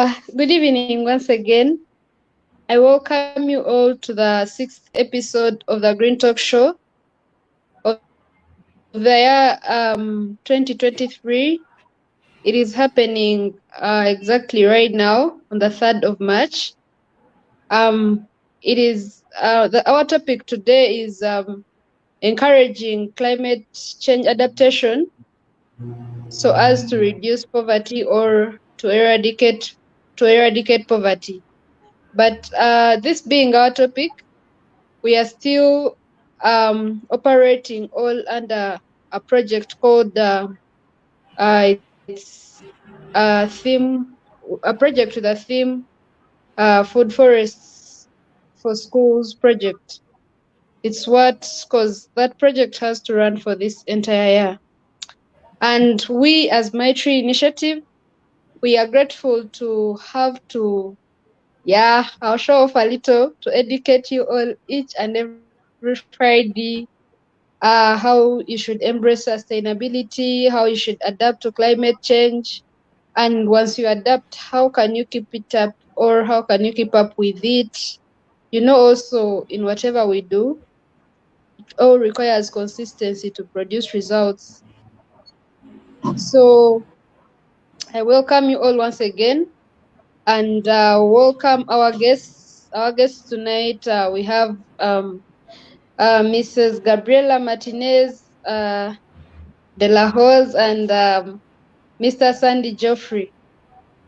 Good evening once again. I welcome you all to the 6th episode of the Green Talk Show of the year 2023. It is happening exactly right now on the 3rd of March. It is our topic today is encouraging climate change adaptation so as to reduce poverty or to eradicate poverty. But this being our topic, we are still operating all under a project called it's a project with a theme, Food Forests for Schools project. It's because that project has to run for this entire year. And we as Maitri Initiative, we are grateful to have to, I'll show off a little to educate you all each and every Friday how you should embrace sustainability, how you should adapt to climate change. And once you adapt, how can you keep it up or how can you keep up with it? Also in whatever we do, it all requires consistency to produce results. So I welcome you all once again and welcome our guests. Our guests tonight, we have Mrs. Gabriela Martinez de la Hoz and Mr. Sandy Geoffrey.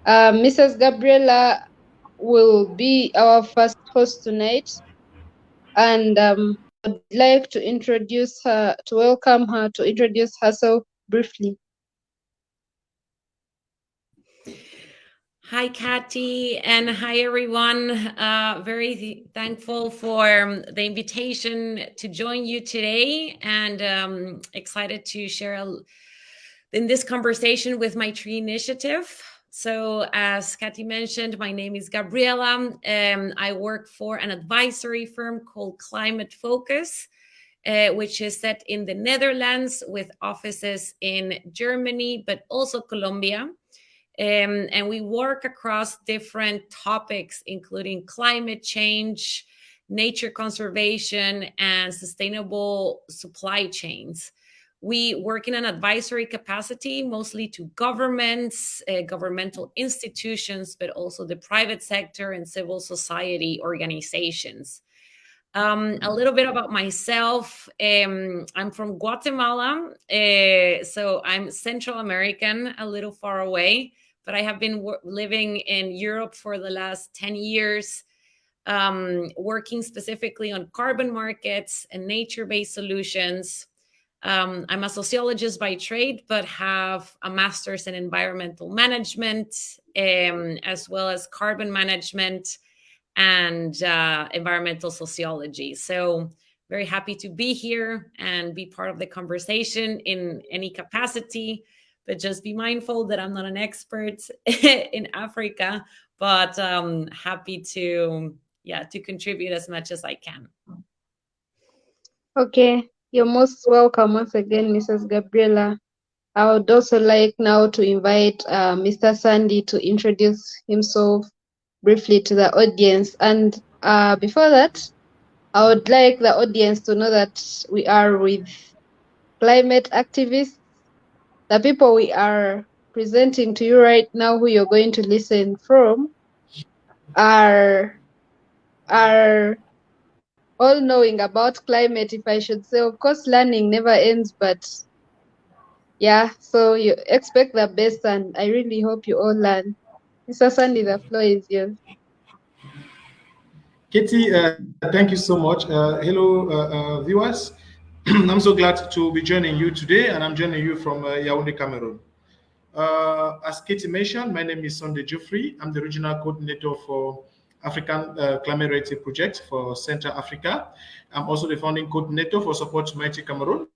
Mrs. Gabriela will be our first host tonight, and I'd like to welcome her to introduce herself briefly. Hi, Katy, and hi, everyone. Very thankful for the invitation to join you today, and excited to share in this conversation with Maitri Initiative. So, as Katy mentioned, my name is Gabriela. I work for an advisory firm called Climate Focus, which is set in the Netherlands with offices in Germany, but also Colombia. And we work across different topics, including climate change, nature conservation, and sustainable supply chains. We work in an advisory capacity, mostly to governments, governmental institutions, but also the private sector and civil society organizations. A little bit about myself. I'm from Guatemala, so I'm Central American, a little far away, but I have been living in Europe for the last 10 years, working specifically on carbon markets and nature-based solutions. I'm a sociologist by trade, but have a master's in environmental management, as well as carbon management and environmental sociology. So very happy to be here and be part of the conversation in any capacity, but just be mindful that I'm not an expert in Africa, but happy to contribute as much as I can. Okay, you're most welcome once again, Mrs. Gabriela. I would also like now to invite Mr. Sandy to introduce himself briefly to the audience. And before that, I would like the audience to know that we are with climate activists. The people we are presenting to you right now, who you're going to listen from, are all knowing about climate, if I should say. Of course, learning never ends, but so you expect the best, and I really hope you all learn. Mr. Sandy, the floor is yours. Katy, thank you so much. Hello, viewers. I'm so glad to be joining you today, and I'm joining you from Yaoundé, Cameroon. As Katy mentioned, my name is Sandy Geoffrey. I'm the regional coordinator for African Climate Ready Project for Central Africa. I'm also the founding coordinator for Support Maitri Cameroon.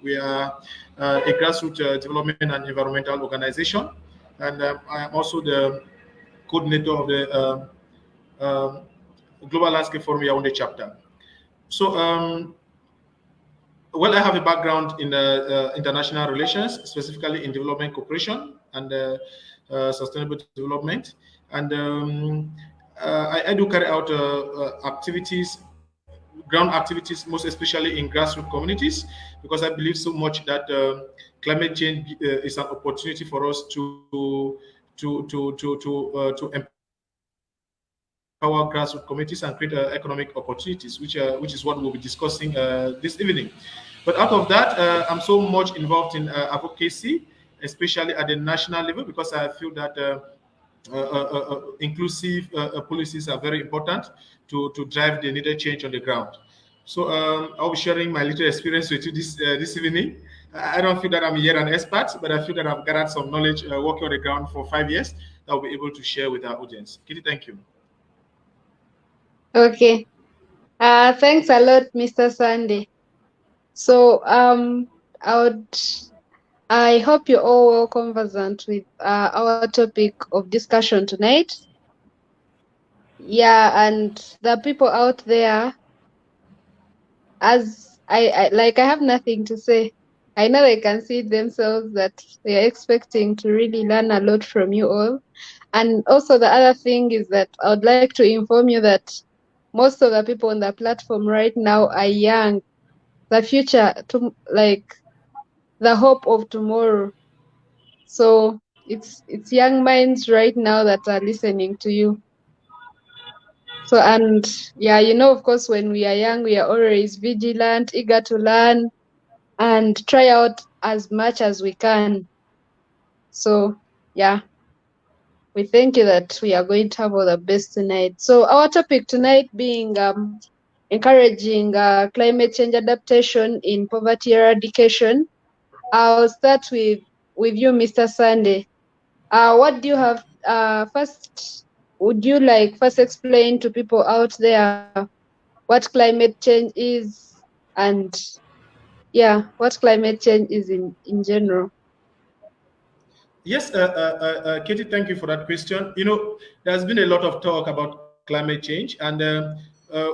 We are a grassroots development and environmental organization, and I am also the coordinator of the Global Landscape Forum Yaoundé chapter. So, I have a background in international relations, specifically in development cooperation and sustainable development. And I do carry out activities, ground activities, most especially in grassroots communities, because I believe so much that climate change is an opportunity for us to empower grassroots communities and create economic opportunities, which is what we'll be discussing this evening. But out of that, I'm so much involved in advocacy, especially at the national level, because I feel that inclusive policies are very important to drive the needed change on the ground. So I'll be sharing my little experience with you this evening. I don't feel that I'm yet an expert, but I feel that I've gathered some knowledge working on the ground for 5 years that I'll be able to share with our audience. Kitty, thank you. Okay. Thanks a lot, Mr. Sunday. So I hope you're all well conversant with our topic of discussion tonight. Yeah, and the people out there, as I have nothing to say. I know they can see themselves that they are expecting to really learn a lot from you all. And also the other thing is that I would like to inform you that most of the people on the platform right now are young. The future, to like the hope of tomorrow. So it's young minds right now that are listening to you. So, and yeah, of course, when we are young, we are always vigilant, eager to learn and try out as much as we can. So yeah, we thank you that we are going to have all the best tonight. So our topic tonight being encouraging climate change adaptation in poverty eradication. I'll start with you, Mr. Sunday. What do you have first? Would you like first explain to people out there what climate change is, and yeah, what climate change is in general? Yes, Katie, thank you for that question. There's been a lot of talk about climate change, and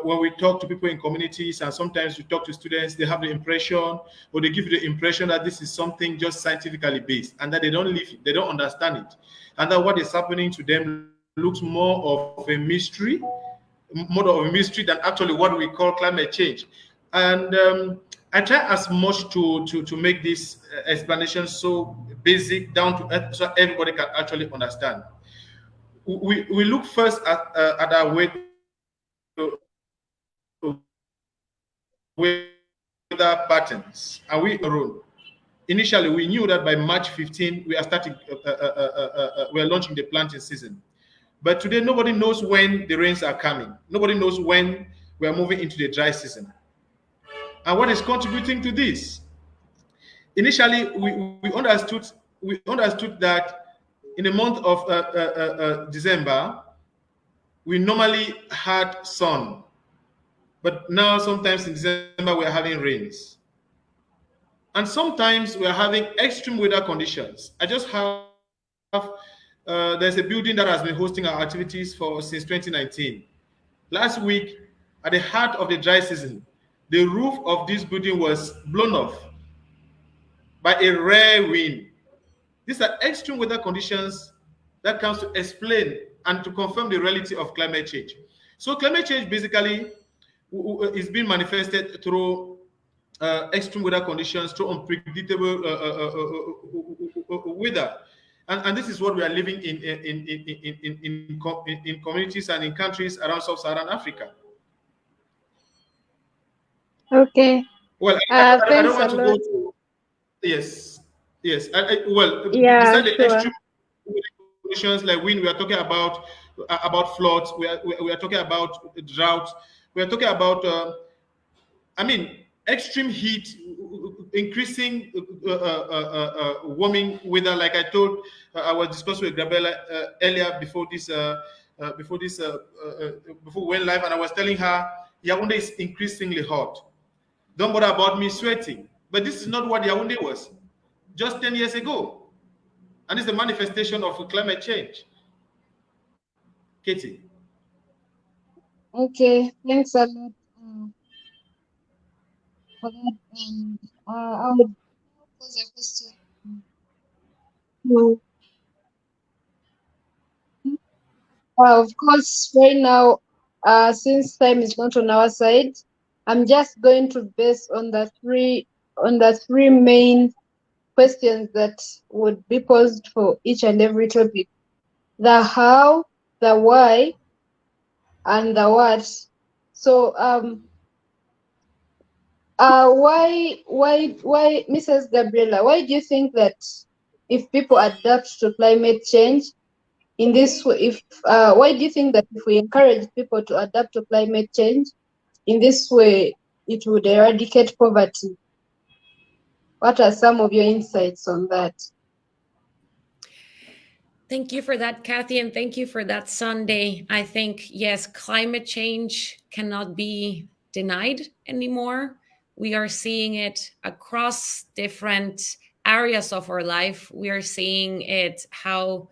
when we talk to people in communities, and sometimes we talk to students, they have the impression, or they give you the impression that this is something just scientifically based, and that they don't live it, they don't understand it, and that what is happening to them looks more of a mystery than actually what we call climate change. And I try as much to make this explanation so basic, down to earth, so everybody can actually understand. We look first at our weather patterns, and we alone. Initially, we knew that by March 15, we are launching the planting season. But today, nobody knows when the rains are coming. Nobody knows when we are moving into the dry season. And what is contributing to this? Initially, we understood that in the month of December, we normally had sun, but now sometimes in December we are having rains, and sometimes we are having extreme weather conditions. I just have there's a building that has been hosting our activities since 2019. Last week, at the heart of the dry season, the roof of this building was blown off by a rare wind. These are extreme weather conditions that comes to explain and to confirm the reality of climate change. So climate change basically is being manifested through extreme weather conditions, through unpredictable weather. And this is what we are living in communities and in countries around sub-Saharan Africa. Okay. Well, I Thanks don't want a to lot. go to yes. Well, Yeah, beside the sure. extreme conditions like wind, we are talking about floods. We are talking about drought. We are talking about extreme heat, increasing warming weather. Like I told, I was discussing with Gabriela earlier before we went live, and I was telling her Yaoundé is increasingly hot. Don't bother about me sweating. But this is not what Yaoundé was just 10 years ago. And it's a manifestation of climate change. Katie. Okay, thanks a lot for that. I would pose a question. Of course, right now, since time is not on our side, I'm just going to base on the three main questions that would be posed for each and every topic: the how, the why, and the what. So, why, Mrs. Gabriela? Why do you think that if people adapt to climate change in this way, why do you think that if we encourage people to adapt to climate change in this way, it would eradicate poverty? What are some of your insights on that? Thank you for that, Kathy, and thank you for that, Sunday. I think, yes, climate change cannot be denied anymore. We are seeing it across different areas of our life. We are seeing it how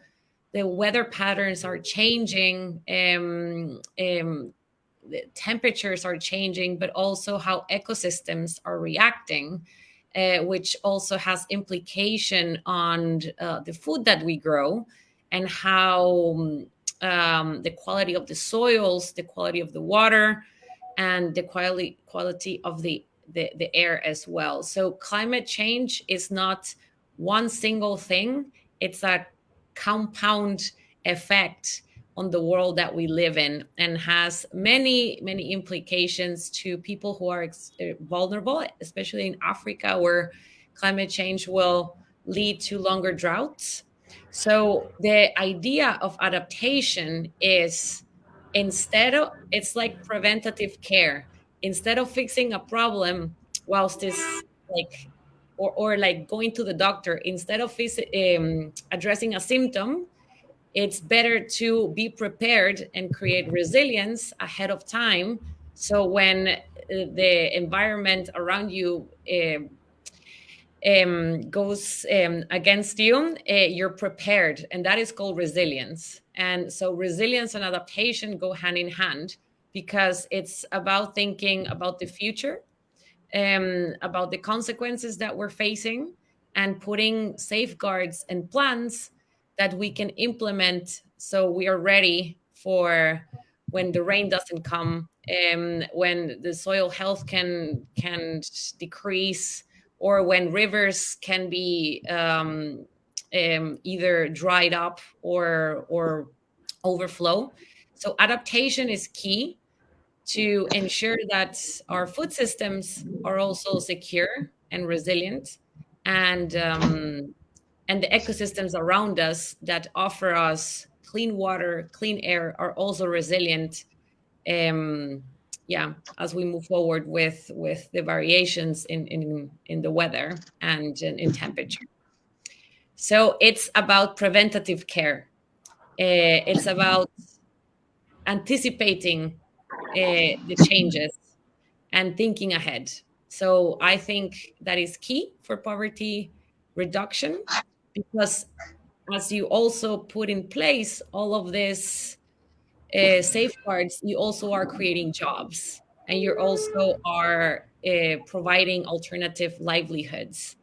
the weather patterns are changing, the temperatures are changing, but also how ecosystems are reacting, which also has implication on the food that we grow, and how the quality of the soils, the quality of the water, and the quality of the air as well. So climate change is not one single thing. It's a compound effect on the world that we live in, and has many implications to people who are vulnerable, especially in Africa, where climate change will lead to longer droughts. So the idea of adaptation is, it's like preventative care. Instead of fixing a problem whilst it's like, or like going to the doctor, instead of addressing a symptom, it's better to be prepared and create resilience ahead of time. So when the environment around you goes against you, you're prepared, and that is called resilience. And so resilience and adaptation go hand in hand, because it's about thinking about the future, about the consequences that we're facing, and putting safeguards and plans that we can implement so we are ready for when the rain doesn't come, when the soil health can decrease, or when rivers can be either dried up or overflow. So adaptation is key to ensure that our food systems are also secure and resilient, and the ecosystems around us that offer us clean water, clean air are also resilient. As we move forward with the variations in the weather and in temperature. So it's about preventative care. It's about anticipating the changes and thinking ahead. So I think that is key for poverty reduction, because as you also put in place all of this safeguards, you also are creating jobs, and you also are providing alternative livelihoods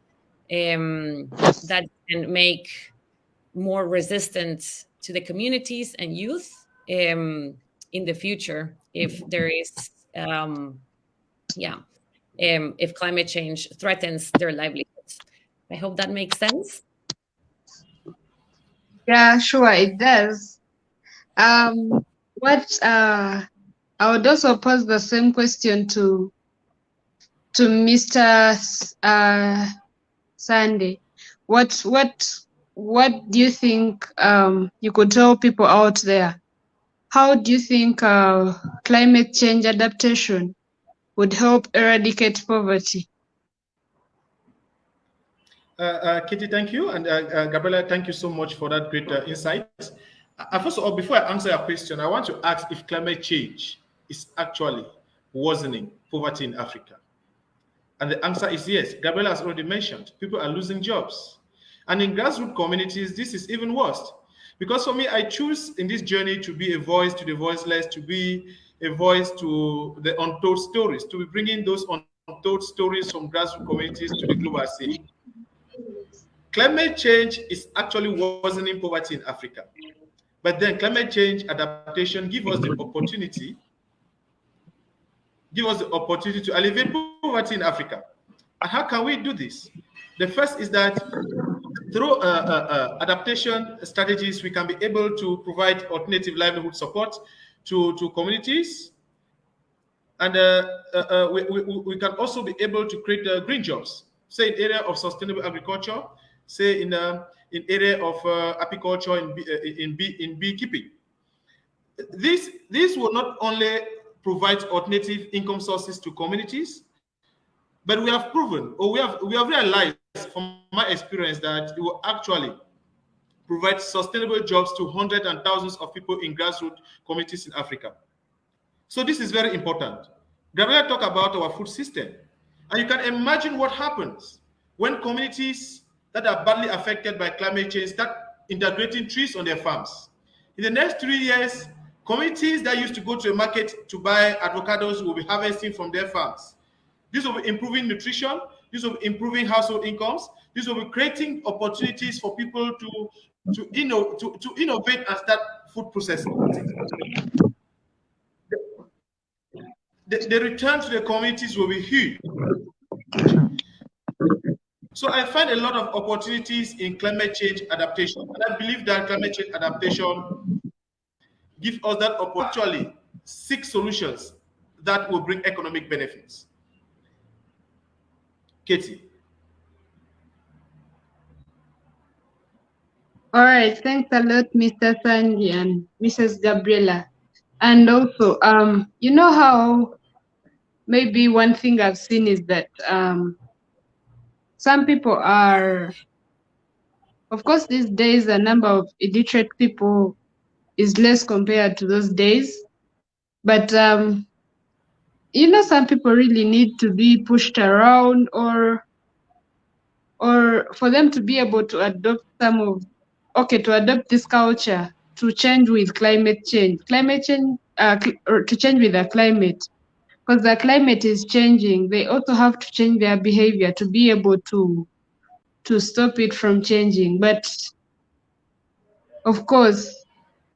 that can make more resistant to the communities and youth in the future, if there is if climate change threatens their livelihoods. I hope that makes sense. Yeah, sure, it does. I would also pose the same question to Mr. Sunday. What do you think you could tell people out there? How do you think climate change adaptation would help eradicate poverty? Kitty, thank you. And Gabriela, thank you so much for that great insight. First of all, before I answer your question, I want to ask if climate change is actually worsening poverty in Africa. And the answer is yes. Gabriela has already mentioned people are losing jobs. And in grassroots communities, this is even worse. Because for me, I choose in this journey to be a voice to the voiceless, to be a voice to the untold stories, to be bringing those untold stories from grassroots communities to the global scene. Climate change is actually worsening poverty in Africa. But then climate change adaptation give us the opportunity to alleviate poverty in Africa. And how can we do this? The first is that through adaptation strategies, we can be able to provide alternative livelihood support to communities. And we can also be able to create green jobs, say in area of sustainable agriculture, say in area of apiculture, in beekeeping. This will not only provide alternative income sources to communities, but we have proven, or we have realized from my experience, that it will actually provide sustainable jobs to hundreds and thousands of people in grassroots communities in Africa. So this is very important. Gabriela talked about our food system, and you can imagine what happens when communities that are badly affected by climate change start integrating trees on their farms. In the next 3 years, communities that used to go to a market to buy avocados will be harvesting from their farms. This will be improving nutrition. This will be improving household incomes. This will be creating opportunities for people to innovate and start food processing. The return to the communities will be huge. So I find a lot of opportunities in climate change adaptation. And I believe that climate change adaptation gives us that opportunity to seek solutions that will bring economic benefits. Katie. All right, thanks a lot, Mr. Sandy and Mrs. Gabriela. And also, you know how maybe one thing I've seen is that some people are, of course, these days the number of illiterate people is less compared to those days. But you know, some people really need to be pushed around, or for them to be able to adopt to adopt this culture to change with climate change, or to change with the climate, because the climate is changing. They also have to change their behavior to be able to stop it from changing. But of course,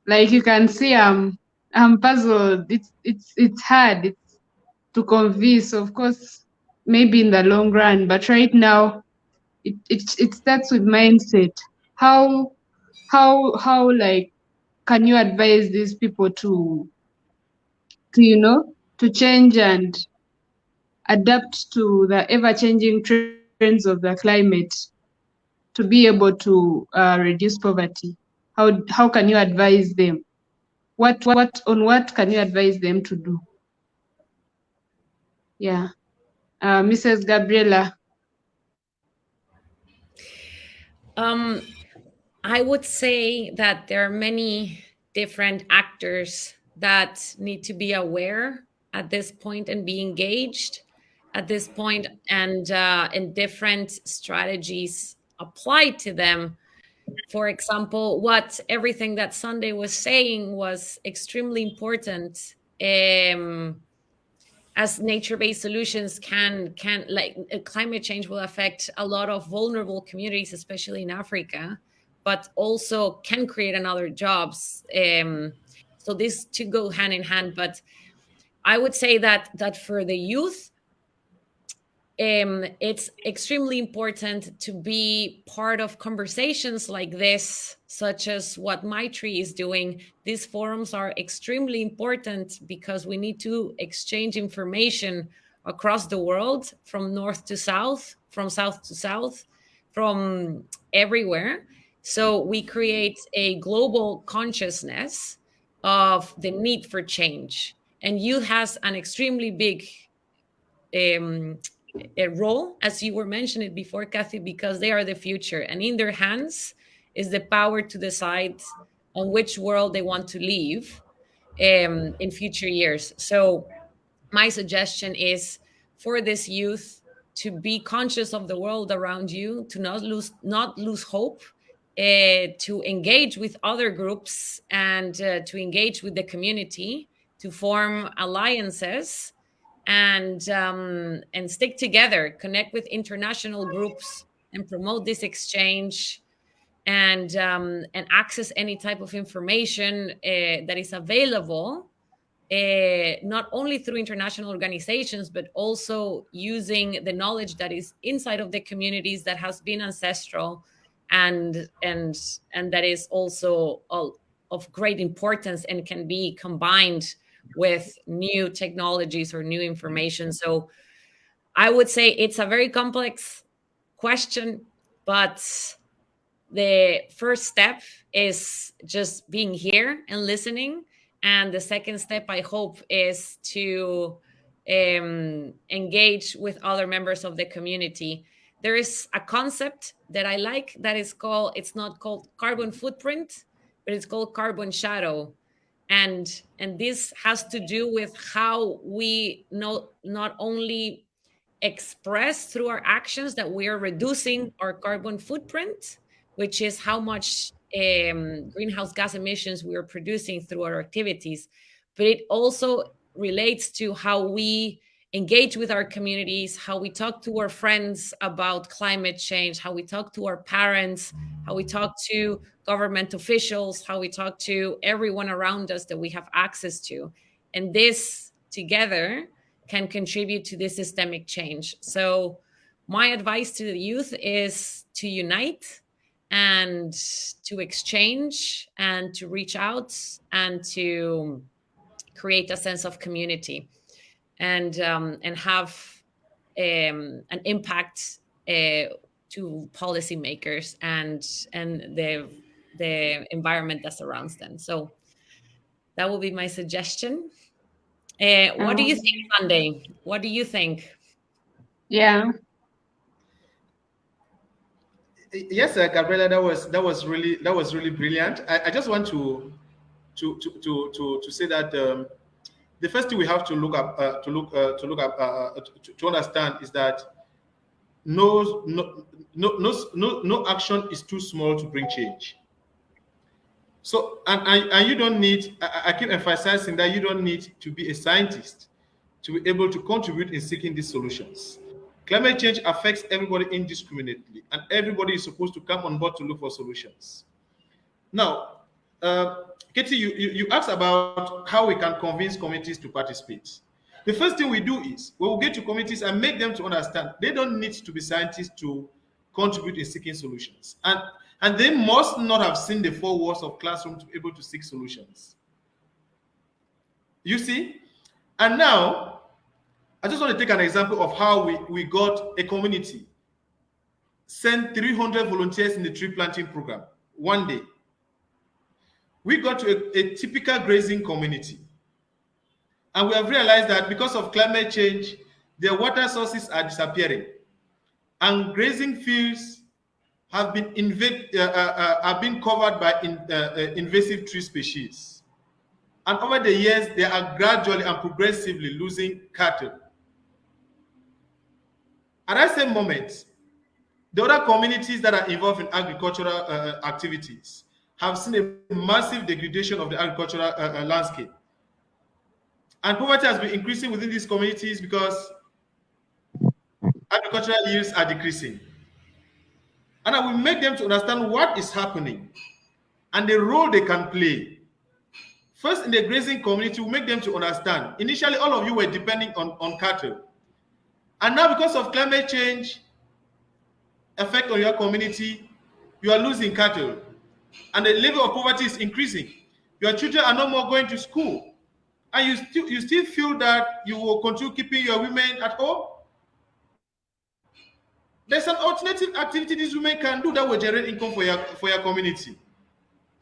like you can see, I'm puzzled. It's hard to convince, of course, maybe in the long run, but right now it starts with mindset. How like can you advise these people to to change and adapt to the ever-changing trends of the climate to be able to reduce poverty? How can you advise them? What can you advise them to do? Yeah, Mrs. Gabriela. I would say that there are many different actors that need to be aware at this point and be engaged at this point, and different strategies applied to them. For example, everything that Sunday was saying was extremely important. As nature-based solutions can like climate change will affect a lot of vulnerable communities, especially in Africa, but also can create another jobs. So these two go hand in hand. But I would say that for the youth, it's extremely important to be part of conversations like this, such as what Maitri is doing. These forums are extremely important because we need to exchange information across the world, from north to south, from south to south, from everywhere. So we create a global consciousness of the need for change. And youth has an extremely big a role, as you were mentioning before, Kathy, because they are the future, and in their hands is the power to decide on which world they want to live in future years. So my suggestion is for this youth to be conscious of the world around you, to not lose hope, to engage with other groups, and to engage with the community, to form alliances, and stick together, connect with international groups, and promote this exchange, and access any type of information that is available, not only through international organizations, but also using the knowledge that is inside of the communities that has been ancestral and that is also of great importance and can be combined with new technologies or new information. So I would say it's a very complex question, but the first step is just being here and listening. And the second step, I hope, is to engage with other members of the community. There is a concept that I like that is called, it's not called carbon footprint, but it's called carbon shadow. And this has to do with how we not only express through our actions that we are reducing our carbon footprint, which is how much greenhouse gas emissions we are producing through our activities, but it also relates to how we engage with our communities, how we talk to our friends about climate change, how we talk to our parents, how we talk to government officials, how we talk to everyone around us that we have access to. And this together can contribute to this systemic change. So my advice to the youth is to unite and to exchange and to reach out and to create a sense of community and have an impact to policymakers and the environment that surrounds them. So that will be my suggestion. What do you think, Sunday? What do you think? Yeah. Yes, Gabriela, that was really brilliant. I just want to say that the first thing we have to look up to understand is that no action is too small to bring change. So and you don't need, I keep emphasizing that you don't need to be a scientist to be able to contribute in seeking these solutions. Climate change affects everybody indiscriminately, and everybody is supposed to come on board to look for solutions. Now, Katie, you asked about how we can convince communities to participate. The first thing we do is we will get to communities and make them to understand they don't need to be scientists to contribute in seeking solutions. And they must not have seen the four walls of classroom to be able to seek solutions. You see? And now, I just want to take an example of how we got a community, sent 300 volunteers in the tree planting program one day. We got to a typical grazing community. And we have realized that because of climate change, their water sources are disappearing. And grazing fields have been covered by invasive tree species. And over the years, they are gradually and progressively losing cattle. At that same moment, the other communities that are involved in agricultural activities have seen a massive degradation of the agricultural landscape. And poverty has been increasing within these communities because agricultural yields are decreasing. And I will make them to understand what is happening and the role they can play. First, in the grazing community, we make them to understand. Initially, all of you were depending on cattle. And now, because of climate change effect on your community, you are losing cattle. And the level of poverty is increasing. Your children are no more going to school. And you still feel that you will continue keeping your women at home? There's an alternative activity these women can do that will generate income for your community.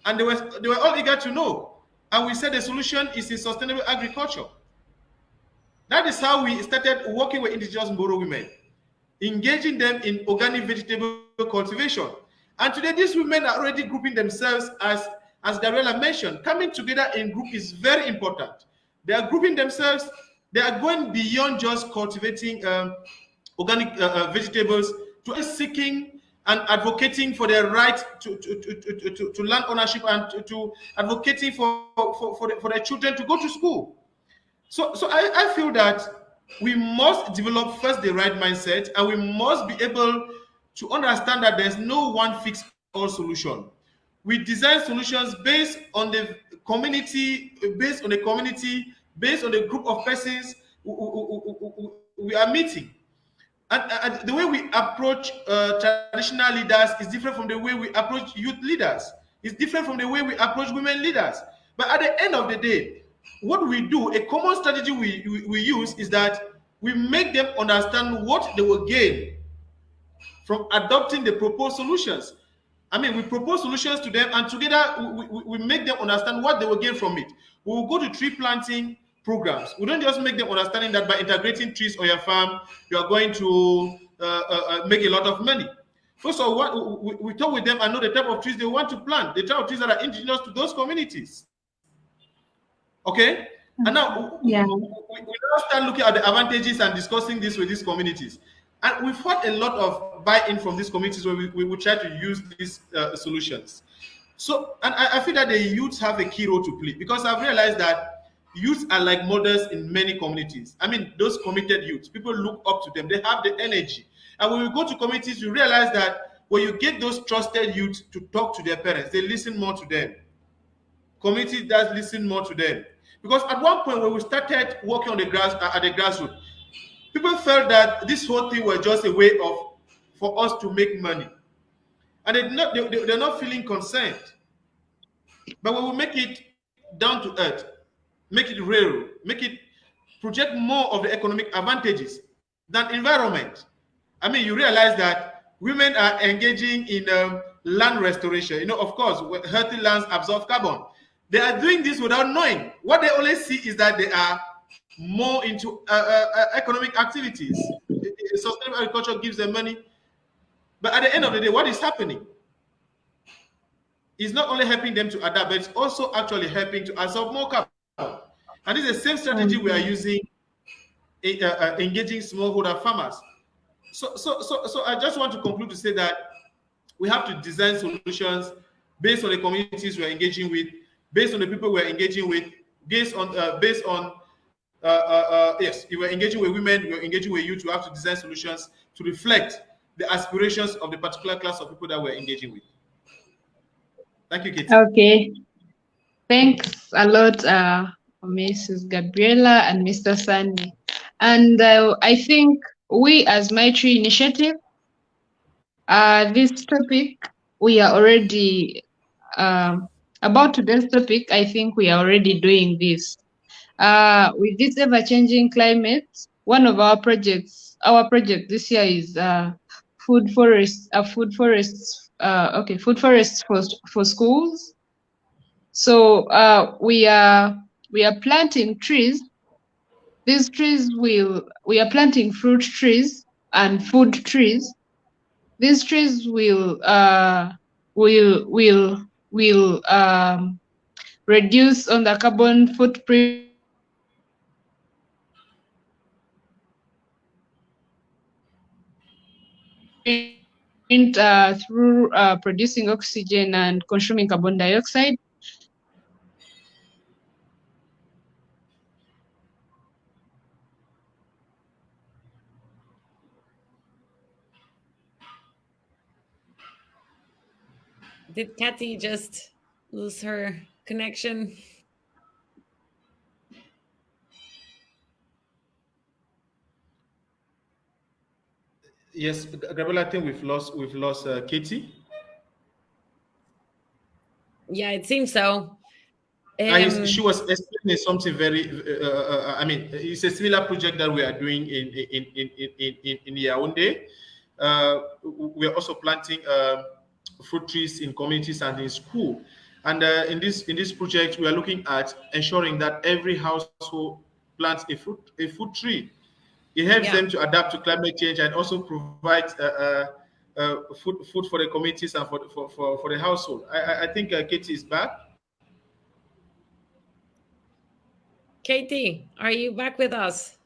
And they were all eager to know. And we said the solution is in sustainable agriculture. That is how we started working with indigenous Mboro women, engaging them in organic vegetable cultivation. And today, these women are already grouping themselves, as Gabriela mentioned. Coming together in group is very important. They are grouping themselves. They are going beyond just cultivating organic vegetables to seeking and advocating for their right to land ownership and to advocating for their children to go to school. So I feel that we must develop first the right mindset, and we must be able to understand that there's no one fixed solution. We design solutions based on the community, based on the group of persons we are meeting. And the way we approach traditional leaders is different from the way we approach youth leaders. It's different from the way we approach women leaders. But at the end of the day, what we do, a common strategy we use is that we make them understand what they will gain from adopting the proposed solutions. I mean, we propose solutions to them, and together we make them understand what they will gain from it. We will go to tree planting programs. We don't just make them understanding that by integrating trees on your farm, you are going to make a lot of money. First of all, we talk with them and know the type of trees they want to plant, the type of trees that are indigenous to those communities. Okay? And now we now start looking at the advantages and discussing this with these communities. And we've had a lot of buy-in from these communities where we try to use these solutions. So, and I feel that the youths have a key role to play, because I've realized that youths are like models in many communities. I mean, those committed youths, people look up to them. They have the energy. And when we go to communities, we realize that when you get those trusted youths to talk to their parents, they listen more to them. Community does listen more to them. Because at one point when we started working on the grassroots, people felt that this whole thing was just a way for us to make money. And they're not feeling concerned. But when we make it down to earth, make it real, make it project more of the economic advantages than environment. I mean, you realize that women are engaging in land restoration. You know, of course, healthy lands absorb carbon. They are doing this without knowing. What they only see is that they are more into economic activities. Sustainable agriculture gives them money. But at the end of the day, what is happening is not only helping them to adapt, but it's also actually helping to absorb more carbon. And this is the same strategy we are using engaging smallholder farmers. So I just want to conclude to say that we have to design solutions based on the communities we're engaging with, based on the people we're engaging with, based on yes, if we're engaging with women, we're engaging with youth, we have to design solutions to reflect the aspirations of the particular class of people that we're engaging with. Thank you, Katie. Okay. Thanks a lot, Mrs. Gabriela and Mr. Sandy. And I think we as Maitri Initiative, this topic, we are already, about today's topic, I think we are already doing this. With this ever-changing climate, one of our project this year is food forests for schools. So we are planting trees. These trees we are planting fruit trees and food trees. These trees will reduce on the carbon footprint through producing oxygen and consuming carbon dioxide. Did Kathy just lose her connection? Yes, Gabriela, I think we've lost Katie. Yeah, it seems so. She was explaining something very. I mean, it's a similar project that we are doing in Yaoundé. We are also planting fruit trees in communities and in school. And in this project, we are looking at ensuring that every household plants a fruit tree. It helps them to adapt to climate change and also provide food for the communities and for the household. I think Katie is back. Katie, are you back with us?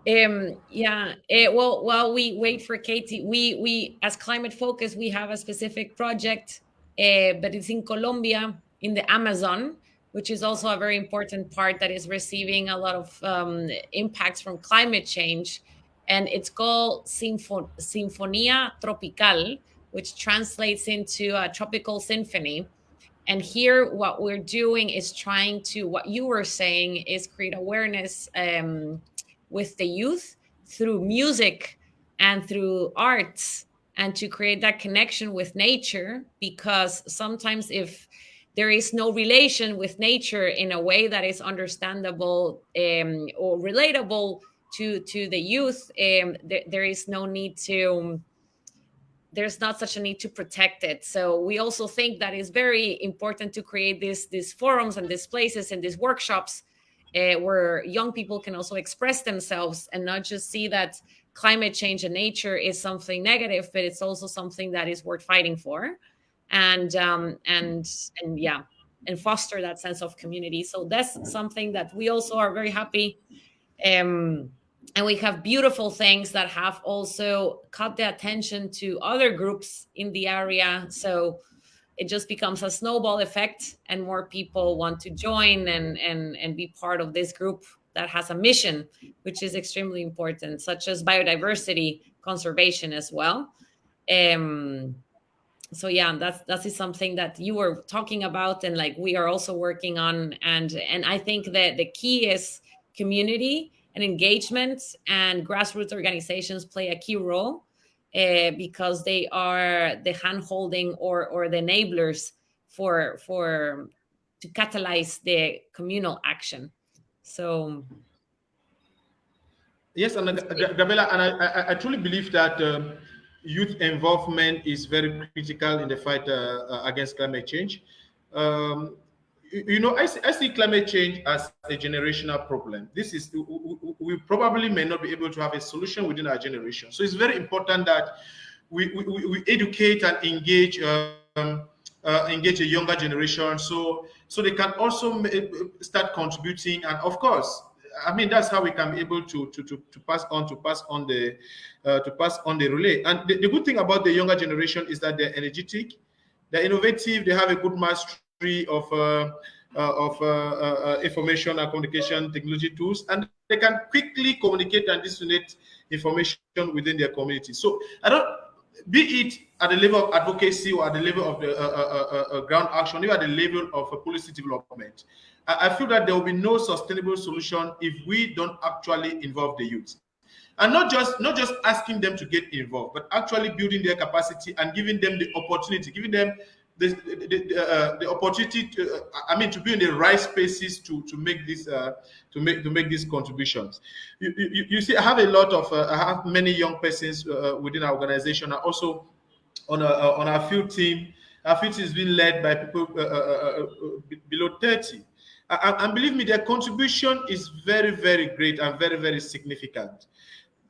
Well, while we wait for Katie, we as Climate Focus, we have a specific project, but it's in Colombia, in the Amazon, which is also a very important part that is receiving a lot of impacts from climate change. And it's called Sinfonía Tropical, which translates into a tropical symphony. And here, what we're doing is trying to, what you were saying, is create awareness with the youth through music and through arts, and to create that connection with nature. Because sometimes, if there is no relation with nature in a way that is understandable or relatable to the youth, there is no need to, there's not such a need to protect it. So we also think that it's very important to create these forums and these places and these workshops where young people can also express themselves and not just see that climate change and nature is something negative, but it's also something that is worth fighting for, and yeah, and foster that sense of community. So that's something that we also are very happy. And we have beautiful things that have also caught the attention to other groups in the area. So it just becomes a snowball effect, and more people want to join and be part of this group that has a mission, which is extremely important, such as biodiversity conservation as well. So yeah, that is something that you were talking about, and like we are also working on. And I think that the key is community and engagement, and grassroots organizations play a key role because they are the hand-holding or the enablers for to catalyze the communal action. So yes, and Gabriela, and I truly believe that youth involvement is very critical in the fight against climate change. I see climate change as a generational problem. This is, we probably may not be able to have a solution within our generation. So it's very important that we educate and engage engage a younger generation, so they can also start contributing. And of course, I mean, that's how we can be able to pass on the relay. And the good thing about the younger generation is that they're energetic, they're innovative, they have a good mastery of information and communication technology tools, and they can quickly communicate and disseminate information within their community. So I don't, be it at the level of advocacy or at the level of the ground action, or at the level of policy development, I feel that there will be no sustainable solution if we don't actually involve the youth. And not just asking them to get involved, but actually building their capacity and giving them the opportunity, giving them the opportunity to, to be in the right spaces to make this to make these contributions. You see, I have many young persons within our organization, and also on our field team. Our field team is being led by people below 30. And believe me, their contribution is very, very great and very, very significant.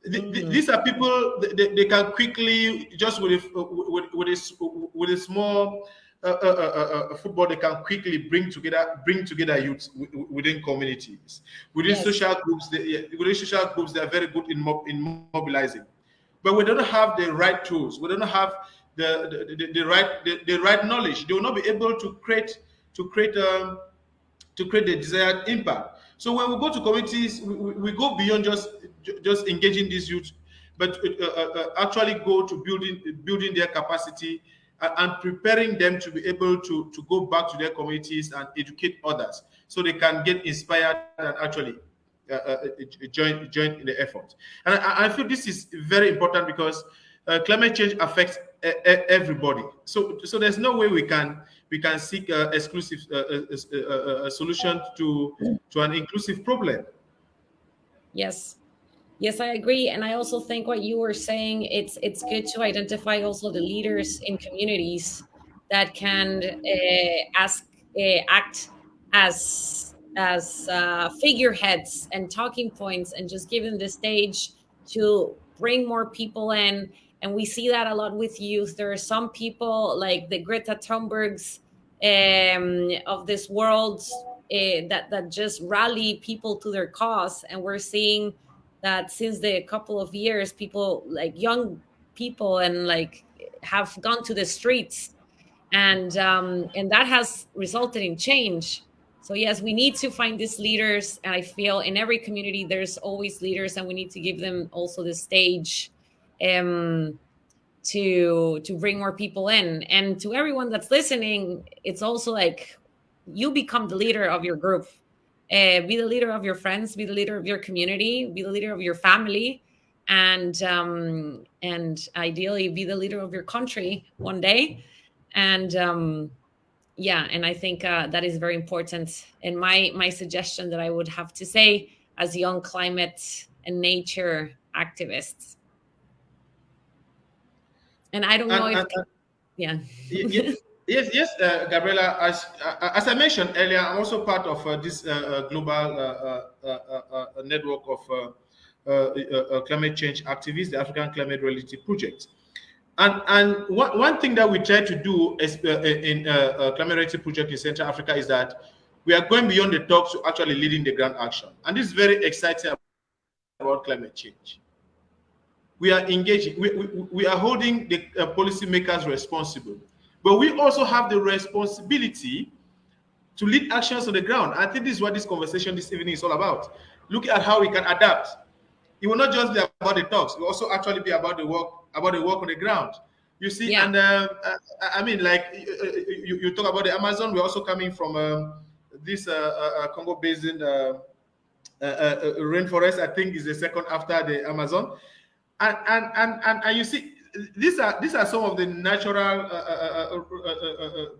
These are people, they can quickly, just with a small football, they can quickly bring together youth within communities, within social groups. They are very good in mobilizing, but we don't have the right tools. We don't have the right knowledge. They will not be able to create the desired impact. So when we go to communities, we go beyond just engaging these youth, but actually go to building their capacity and preparing them to be able to go back to their communities and educate others, so they can get inspired and actually join in the effort. And I feel this is very important, because climate change affects everybody. So there's no way we can seek exclusive solution to an inclusive problem. Yes, I agree. And I also think what you were saying, it's good to identify also the leaders in communities that can act as figureheads and talking points, and just give them the stage to bring more people in. And we see that a lot with youth. There are some people like the Greta Thunbergs of this world that just rally people to their cause. And we're seeing that since the couple of years, people like young people and like have gone to the streets, and that has resulted in change. So yes, we need to find these leaders. And I feel in every community, there's always leaders, and we need to give them also the stage to bring more people in. And to everyone that's listening, it's also like you become the leader of your group. Be the leader of your friends, be the leader of your community, be the leader of your family, and ideally be the leader of your country one day. And yeah, and I think that is very important. And my suggestion that I would have to say as young climate and nature activists. And I don't know if yeah. Yes, Gabriela. As I mentioned earlier, I'm also part of this global network of climate change activists, the African Climate Reality Project. And one thing that we try to do in Climate Reality Project in Central Africa is that we are going beyond the talks to actually leading the ground action. And this is very exciting about climate change. We are engaging, we are holding the policymakers responsible, but we also have the responsibility to lead actions on the ground. I think this is what this conversation this evening is all about. Look at how we can adapt. It will not just be about the talks, it will also actually be about the work on the ground. You see, yeah. And I mean, like you talk about the Amazon. We're also coming from this Congo Basin rainforest. I think is the second after the Amazon. And you see, these are some of the natural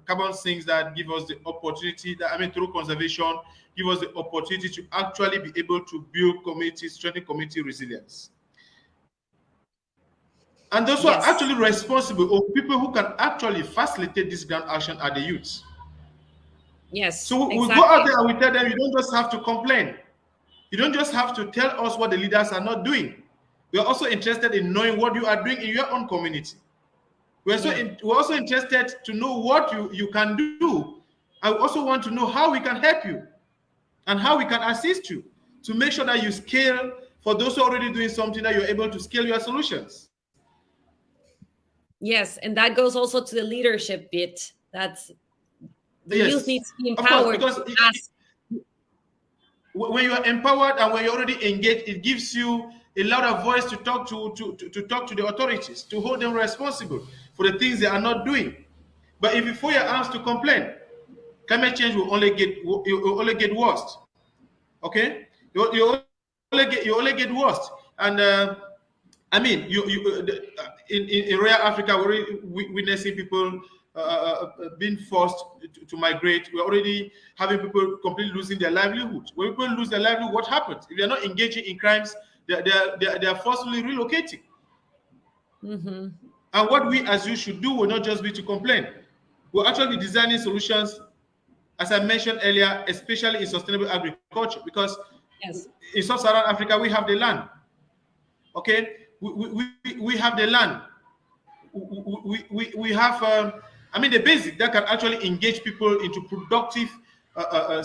carbon sinks that give us the opportunity that, I mean, through conservation, give us the opportunity to actually be able to build communities, strengthen community resilience. And those who are actually responsible, or people who can actually facilitate this ground action, are the youths. Yes. So we go out there and we tell them, you don't just have to complain. You don't just have to tell us what the leaders are not doing. We are also interested in knowing what you are doing in your own community. We're also interested to know what you can do. I also want to know how we can help you and how we can assist you to make sure that you scale. For those who are already doing something, that you're able to scale your solutions. Yes, and that goes also to the leadership bit. That's the youth needs to be empowered. Because when you are empowered and when you're already engaged, it gives you a louder voice to talk to the authorities, to hold them responsible for the things they are not doing. But if you fold your arms to complain, climate change will only get worse. Okay, you only get worse. And I mean, in Royal Africa, we're witnessing people being forced to migrate. We're already having people completely losing their livelihood. When people lose their livelihood, what happens? If they're not engaging in crimes, they are forcibly relocating. Mm-hmm. And what we as you should do will not just be to complain. We're actually designing solutions, as I mentioned earlier, especially in sustainable agriculture, because in sub-Saharan Africa, we have the land. Okay, we have the land. We have, I mean, the basic that can actually engage people into productive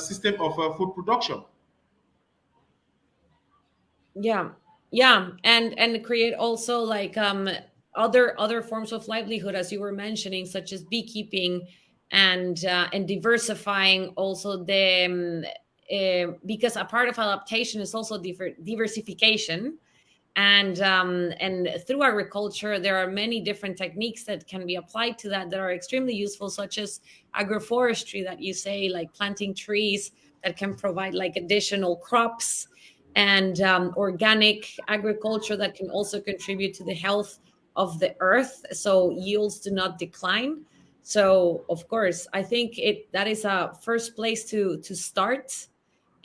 system of food production. Yeah, and create also like other forms of livelihood, as you were mentioning, such as beekeeping and diversifying also the because a part of adaptation is also diversification. And through agriculture, there are many different techniques that can be applied to that are extremely useful, such as agroforestry, that you say, like planting trees that can provide like additional crops, and organic agriculture that can also contribute to the health of the earth, so yields do not decline. So, of course, I think that is a first place to start.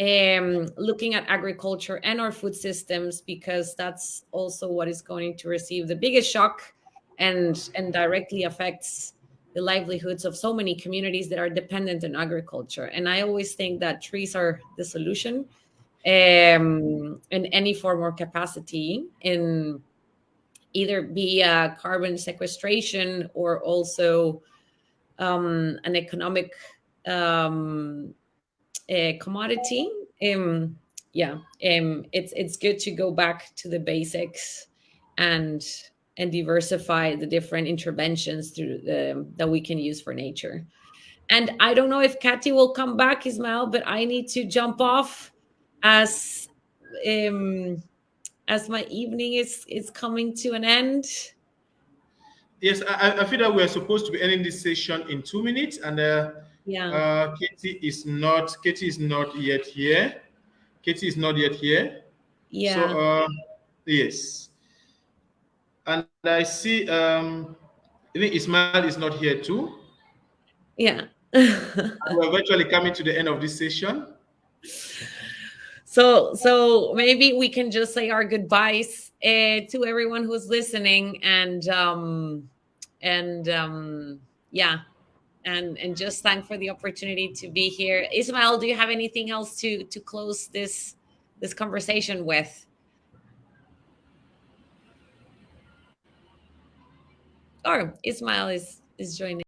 Looking at agriculture and our food systems, because that's also what is going to receive the biggest shock and directly affects the livelihoods of so many communities that are dependent on agriculture. And I always think that trees are the solution in any form or capacity, in either be carbon sequestration or also an economic commodity. It's good to go back to the basics and diversify the different interventions that we can use for nature. And I don't know if Katy will come back, Ismael, but I need to jump off as my evening is coming to an end. Yes, I feel that we are supposed to be ending this session in 2 minutes, and Katy is not yet here. Katy is not yet here. Yeah. So yes, and I see I think Ismael is not here too. Yeah. We're virtually coming to the end of this session. So maybe we can just say our goodbyes to everyone who's listening, and just thank for the opportunity to be here. Ismael, do you have anything else to close this conversation with? Or Ismael is joining.